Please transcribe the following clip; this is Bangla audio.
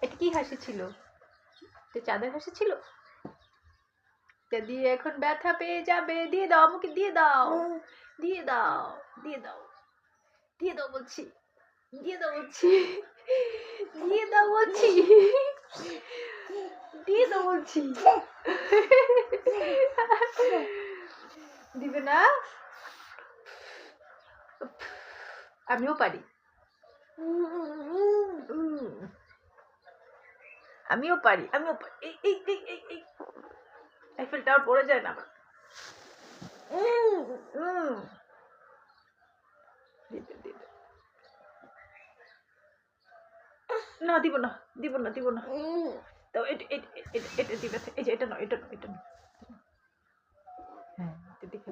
এটা কি হাসি ছিল? এটা চাঁদের হাসি ছিল? এটা দিয়ে এখন ব্যথা পেয়ে যাবে। দিয়ে দাও, আমাকে দিয়ে দাও, দিয়ে দাও, দিয়ে দাও, দিয়ে দাও বলছি, দিয়ে দাও বলছি, দিয়ে দাও বলছি, দিয়ে দাও বলছি। দিবে না? আমিও পারি, আমিও পারি, আমিও পারি। এই আইফেল টাওয়ার পড়ে যায় না আমার। না, দিব না, দিব না, দিব না। তাও এটা দিবে। এই যে এটা নয়, এটা নয়, এটা নয়। হ্যাঁ, এটা দেখে